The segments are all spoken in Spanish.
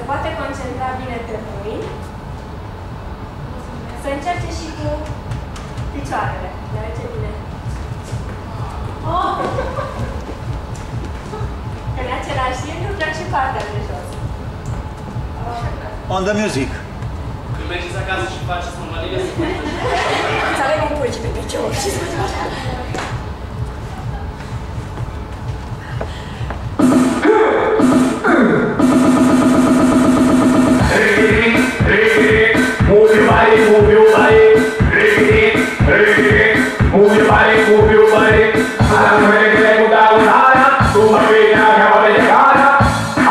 poate concentra bine pe mâini. Să încerce și cu picioarele. Merge bine. Că în același timp lucrăm și partea de jos. On the music. Când mergeți acasă și faceți mămăligă, Să avem un pulci pe picior și să facem așa. Move your body, move your body. Move your body, move your body. A la mujer que le gusta gozarla, tu familia acaba de llegar.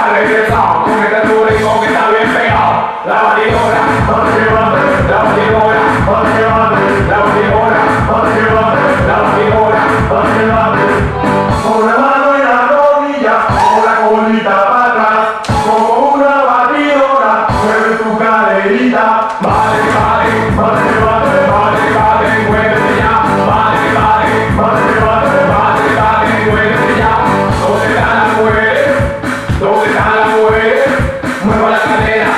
Al regresar, con esta dura y con esta bien pegado. La batidora, la batidora, la batidora, la batidora, la batidora, la batidora, la batidora, la batidora. Con la mano en la rodilla, con la colita para atrás, como una batidora, mueve tu caderita. Vale, vale, vale, vale, vale, vale, muévete ya. Vale, vale, vale, vale, vale, vale, muévete ya. ¿Dónde están las mujeres? ¿Dónde están las mujeres? Mueva la cadera,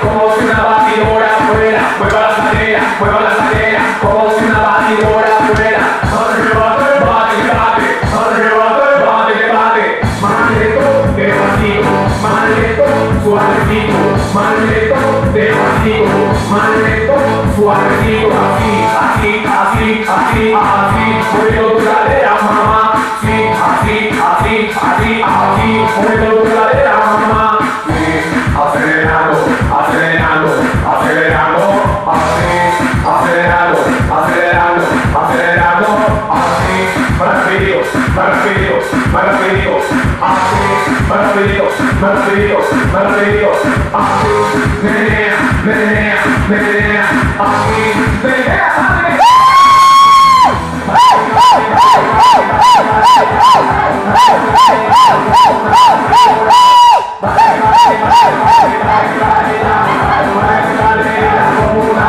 como si una batidora fuera. Mueva la cadera, como si una batidora fuera. Bate, bate, bate, bate, bate, bate. Más lento, despacito, más lento, suavecito, más lento, despacito, más lento, suavecito. Así, así, así, así, así. Mueve tu cadera, mamá. Sí, así, así, así, así. Mueve tu cadera, mamá. Sí, acelerando, acelerando, acelerando. Así, acelerando, acelerando, acelerando. Así, más rápido, más rápido, más rápido. Así, más rápido, más rápido, más rápido. Así, menea, menea, menea. Así, menea, menea. Como una